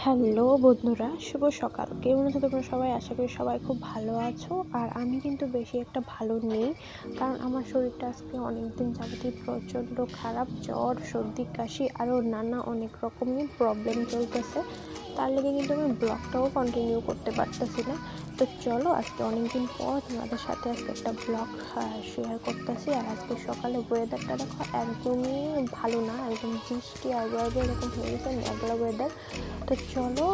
Hello বন্ধুরা, শুভ সকাল। কেমন আছো তোমরা সবাই? আশা করি সবাই খুব ভালো আছো। আর আমি কিন্তু বেশি একটা ভালো নেই, কারণ আমার শরীরটা আজকে অনেকদিন যাবতীয় প্রচণ্ড খারাপ। জ্বর, সর্দি, কাশি আরও নানা অনেক রকমের প্রবলেম চলতেছে। তার লেগে কিন্তু আমি ব্লগটাও কন্টিনিউ করতে পারতেছি না। তো চলো, আজকে অনেকদিন পর তোমাদের সাথে আজকে একটা ব্লগ শেয়ার করতেছি। আর আজকে সকালে ওয়েদারটা দেখো একদমই ভালো না, একদম বৃষ্টি আইবো এরকম হয়ে গেছে, মেঘলা ওয়েদার। তো চলো,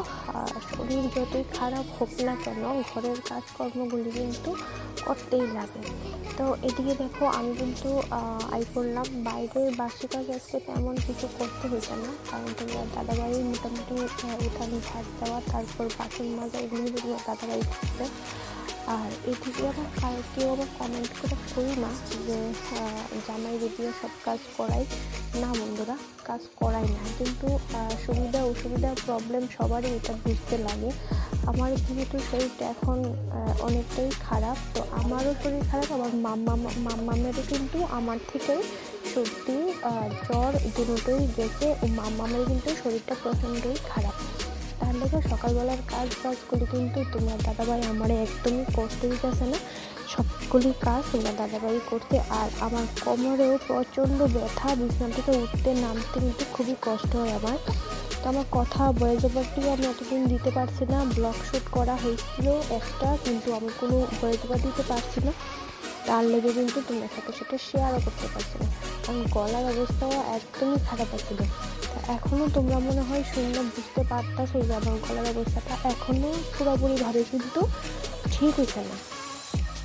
শরীর যতই খারাপ হোক না কেন ঘরের কাজকর্মগুলি কিন্তু করতেই লাগে। তো এদিকে দেখো আমি কিন্তু আই করলাম বাইরের বাসি কাজ। আজকে তেমন কিছু করতে হইছে না, কারণ তোমার দাদাবাড়ি মোটামুটি উঠানে ঝাড় দেওয়া, তারপর বাসন মাজা, এগুলি দাদাবাড়ি করছে। আর এদিকে আবার কেউ আবার কমেন্ট করে করি না যে জামাই দিয়ে সব কাজ করাই। না বন্ধুরা, কাজ করাই না, কিন্তু সুবিধা অসুবিধা প্রবলেম সবারই এটা বুঝতে লাগে। আমার যেহেতু শরীরটা এখন অনেকটাই খারাপ, তো আমারও শরীর খারাপ, আমার মাম্মামেরও কিন্তু আমার থেকেই সর্দি জ্বর দুটোই গেছে। ও মাম্মামের কিন্তু শরীরটা প্রচণ্ডই খারাপ। তার লেগে সকালবেলার কাজগুলি কিন্তু তোমার দাদাভাই আমার একদমই করতে দিতেছে না। সবগুলি কাজ তোমার দাদাভাই করতে। আর আমার কোমরেও প্রচণ্ড ব্যথা, বিছানা থেকে উঠতে নামতে কিন্তু খুবই কষ্ট হয় আমার। তো আমার কথা ভয়েস ওভারটিও আমি এতদিন দিতে পারছি না। ব্লগ শ্যুট করা হয়েছিল একটা, কিন্তু আমি কোনো ভয়েস ওভার দিতে পারছি না। তার লেগে কিন্তু তোমার সাথে সেটা শেয়ারও করতে পারছি না, কারণ গলার অবস্থাও একদমই খারাপ ছিল। এখনও তোমরা মনে হয় শুনলে বুঝতে পারতেছো যে আমার গলার অবস্থাটা এখনও পুরোপুরিভাবে কিন্তু ঠিক হয়েছে না।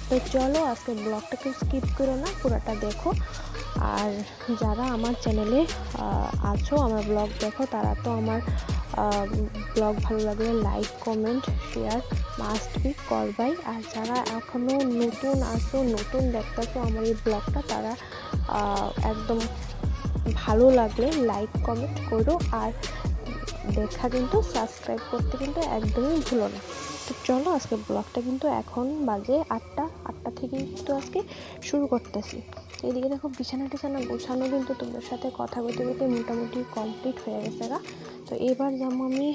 তো চলো, আজকে ব্লগটাকে স্কিপ করো না, পুরোটা দেখো। আর যারা আমার চ্যানেলে আছো, আমার ব্লগ দেখো, তারা তো আমার ব্লগ ভালো লাগলে like, comment, share must be করবাই। আর যারা এখনও নতুন আসো, নতুন দেখতেছো আমার এই ব্লগটা, তারা একদম ভালো লাগলে লাইক কমেন্ট করো। আর দেখা কিন্তু সাবস্ক্রাইব করতে কিন্তু একদমই ভুলো না। তো চলো, আজকে ব্লগটা কিন্তু এখন বাজে আটটা থেকে কিন্তু আজকে শুরু করতেছি। এদিকে দেখো বিছানা টিছানা গোছানো কিন্তু তোমাদের সাথে কথা বলতে বলতে মোটামুটি কমপ্লিট হয়ে গেছে গা। তো এবার যাবো আমি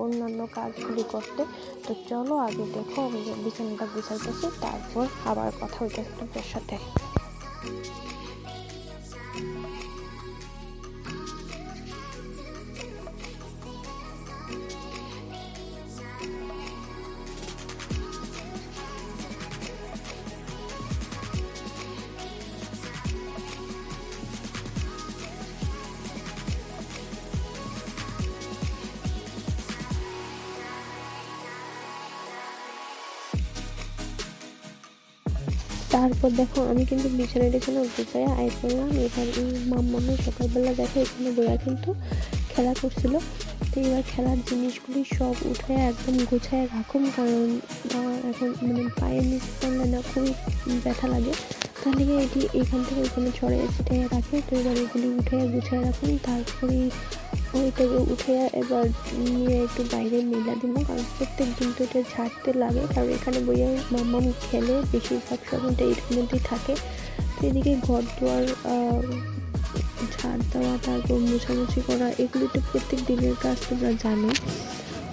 অন্যান্য কাজগুলি করতে। তো চলো, আগে দেখো আমি বিছানাটা গুছাইতেছি, তারপর আবার কথা হইতেছে তোমাদের সাথে। তারপর দেখো আমি কিন্তু বিছানা টিছানা গুছাই আই করলাম। এবার এই মাম্মামের সকালবেলা দেখো এখানে বইয়া কিন্তু খেলা করছিল। তো এবার খেলার জিনিসগুলি সব উঠে একদম গুছায় রাখুন, কারণ এখন মানে পায়ের নিচে পড়লে না খুবই ব্যথা লাগে। তার লেগে এটি এখান থেকে ওইখানে ছড়িয়ে ছিটিয়ে রাখে। তো এবার এগুলি উঠে গুছায় রাখুন, তারপরে ওইটাকে উঠে এবার নিয়ে একটু বাইরে মেলা দিব, কারণ প্রত্যেক দিন তো এটা ঝাড়তে লাগে, কারণ এখানে বইয়ে মাম্মাম খেলে বেশিরভাগ সময়টা এর মধ্যেই থাকে। তো এদিকে ঘর দুয়ার ঝাড় দেওয়া, তারপর মোছামুছি করা, এগুলি তো প্রত্যেক দিনের কাজ, তোমরা জানো।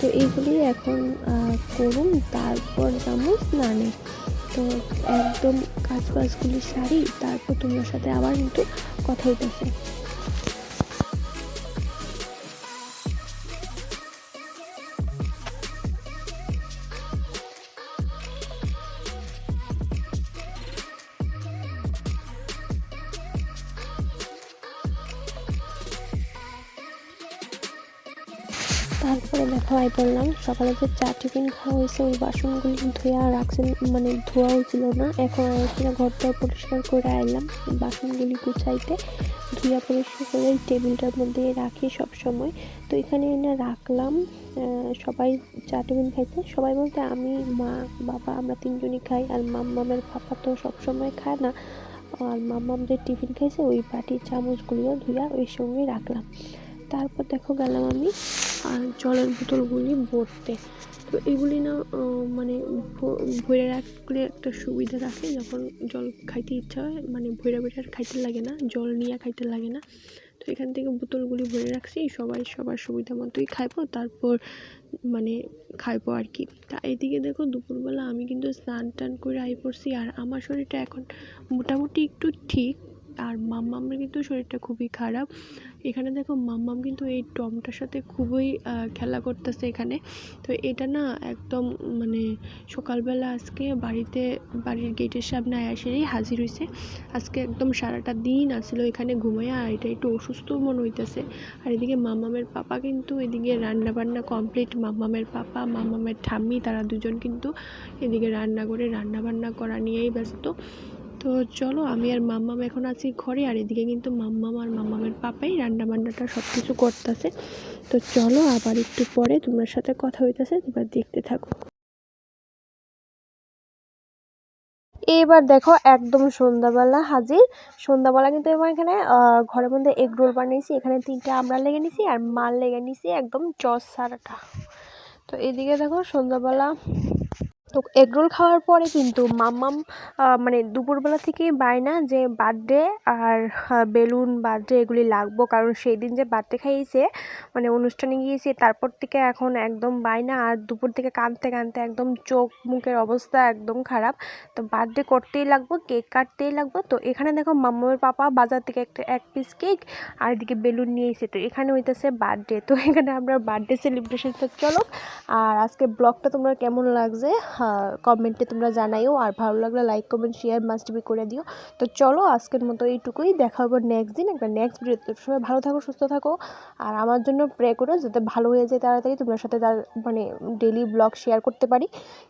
তো এইগুলি এখন করুন, তারপর যাবো স্নানে। তো একদম কাজগুলি সারি, তারপর তোমার সাথে আবার কিন্তু কথা হইতেছে। তারপরে দেখো আই পড়লাম, সকালে যে চা টিফিন খাওয়া হয়েছে ওই বাসনগুলি ধুয়া রাখছেন, মানে ধোয়াও ছিল না। এখন এখানে ঘরটা পরিষ্কার করে আইলাম বাসনগুলি গুছাইতে। ধুয়া পরিষ্কার করে এই টেবিলটার মধ্যে রাখি সব সময়। তো এখানে এনে রাখলাম। সবাই চা টিফিন খাইতে, সবাই বলতে আমি, মা, বাবা, আমরা তিনজনই খাই। আর মাম্মামের পাপা তো সবসময় খায় না। আর মাম্মাম যে টিফিন খাইছে ওই বাটির চামচগুলিও ধুয়া ওই সঙ্গেই রাখলাম। তারপর দেখো গেলাম আমি আর জলের বোতলগুলি ভরতে। তো এগুলি না মানে ভরে রাখলে একটা সুবিধা রাখে, যখন জল খাইতে ইচ্ছা হয়, মানে ভরে আর খাইতে লাগে না, জল নিয়ে খাইতে লাগে না। তো এখান থেকে বোতলগুলি ভরে রাখছি, সবাই সবার সুবিধা মতোই খাইবো, তারপর মানে খাইবো আর কি। তা এদিকে দেখো দুপুরবেলা আমি কিন্তু স্নান টান করে আই পড়ছি, আর আমার শরীরটা এখন মোটামুটি একটু ঠিক, আর মাম্মামের কিন্তু শরীরটা খুবই খারাপ। এখানে দেখো মাম্মাম কিন্তু এই টমটার সাথে খুবই খেলা করতেছে এখানে। তো এটা না একদম মানে সকালবেলা আজকে বাড়ির গেটের সামনে এসেই হাজির হয়েছে। আজকে একদম সারাটা দিন আসলো এখানে ঘুমাইয়া, আর এটা একটু অসুস্থ মনে হইতেছে। আর এদিকে মাম্মামের পাপা কিন্তু এদিকে রান্না বান্না কমপ্লিট, মাম্মামের পাপা মাম্মামের ঠাম্মি তারা দুজন কিন্তু এদিকে রান্না করে রান্না বান্না করা নিয়েই ব্যস্ত। তো চলো আমি আর মাম্মাম এখন আছি ঘরে, আর এদিকে কিন্তু মাম্মাম আর মাম্মামের পাপাই রান্না বান্নাটা সব কিছু করতেছে। তো চলো আবার একটু পরে তোমার সাথে কথা হইতেছে, তোমরা দেখতে থাকো। এবার দেখো একদম সন্ধ্যাবেলা হাজির। সন্ধ্যাবেলা কিন্তু এবার এখানে ঘরের মধ্যে এগ রোল বানিয়েছি, এখানে 3টা আমরা লেগে নিছি আর মাল লেগে নিছি একদম চস সারাটা। তো এদিকে দেখো সন্ধ্যাবেলা তো এগরোল খাওয়ার পরে কিন্তু মাম্মাম মানে দুপুরবেলা থেকেই বায়না যে বার্থডে আর বেলুন বার্থডে এগুলি লাগবো, কারণ সেই দিন যে বার্থডে খাইয়েছে মানে অনুষ্ঠানে গিয়েছে তারপর থেকে এখন একদম বায়না, আর দুপুর থেকে কাঁদতে কাঁদতে একদম চোখ মুখের অবস্থা একদম খারাপ। তো বার্থডে করতেই লাগবো, কেক কাটতেই লাগবো। তো এখানে দেখো মাম্মামের পাপা বাজার থেকে এক পিস কেক আর এদিকে বেলুন নিয়ে এসে, তো এখানে হইতেছে বার্থডে। তো এখানে আমরা বার্থডে সেলিব্রেশন তো চলো। আর আজকে ব্লগটা তোমরা কেমন লাগছে কমেন্টে তোমরা জানাইও, আর ভালো লাগলে like comment share must B করে দিও। তো চলো আজকের মতো এইটুকুই, দেখা হবে নেক্সট দিন একটা নেক্সট ভিডিওতে। সবাই ভালো থাকো সুস্থ থাকো, আর আমার জন্য প্রে করো যাতে ভালো হয়ে যায় তাড়াতাড়ি, তোমার সাথে মানে ডেলি ব্লগ শেয়ার করতে পারি।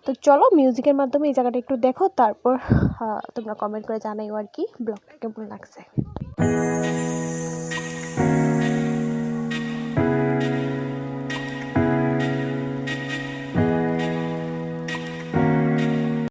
তো চলো মিউজিকের মাধ্যমে এই জায়গাটা একটু দেখো, তারপর তোমরা কমেন্ট করে জানাইও আর কি ব্লগটা কেমন লাগছে।